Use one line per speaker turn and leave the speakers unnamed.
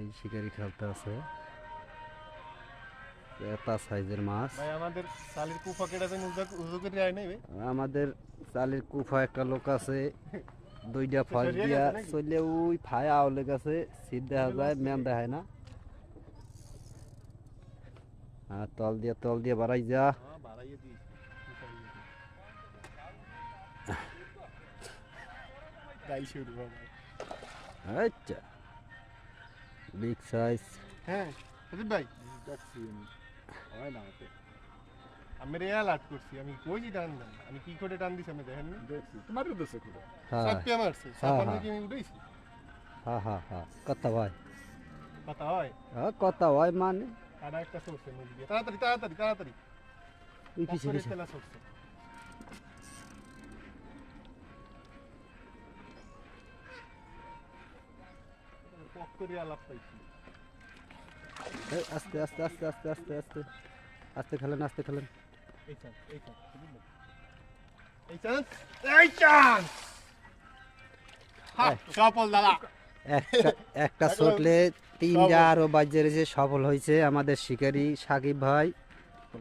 এই শিকারি খেলতে আছে এটা সাইজের মাছ
ভাই আমাদের সালির কুফা কেটে দেন উজু করে আয় নাই ভাই
আমাদের চালের কুফা একটা লোক আছে দুইটা ফল
সরিয়ে
দিয়া
গেছে নাকি?
চলে ওই ফায়া আউলে গেছে সিট দেখা যায় ম্যান দেখায় না আর তল দিয়ে বাড়াই যা
হ্যাঁ বাড়াইয়ে দিস গাই শুরু বাবা
আচ্ছা বিগ সাইজ
হ্যাঁ সজিব ভাই
দেখছি হয় না ওকে
আমি রে অ্যালার্ট করছি আমি কইছি টান দেন আমি কি করে টান দিছি আমি দেখেন নি
দেখছি তোমারও দেশে করে
হ্যাঁ
সাপিয়া মারছে
হ্যাঁ,
সাপান
হ্যাঁ।
কি আমি উঠাইছি
হ্যাঁ কথা ভাই
কথা হয়
কথা হয় মানে
আর একটা সরছে মুখ দিয়ে তাড়াতাড়ি তাড়াতাড়ি তাড়াতাড়ি
ওই পিছে
করে
পিছে
তেলা সরছে পক করে আলাপ পাইছি
এই, আস্তে আস্তে আস্তে আস্তে আস্তে আস্তে আস্তে খেলেন
এই চান্স এই চান্স হ্যাঁ সফল দাদা
একটা চটলে তিনটা আরো বাজে রয়েছে সফল হয়েছে আমাদের শিকারী সাকিব ভাই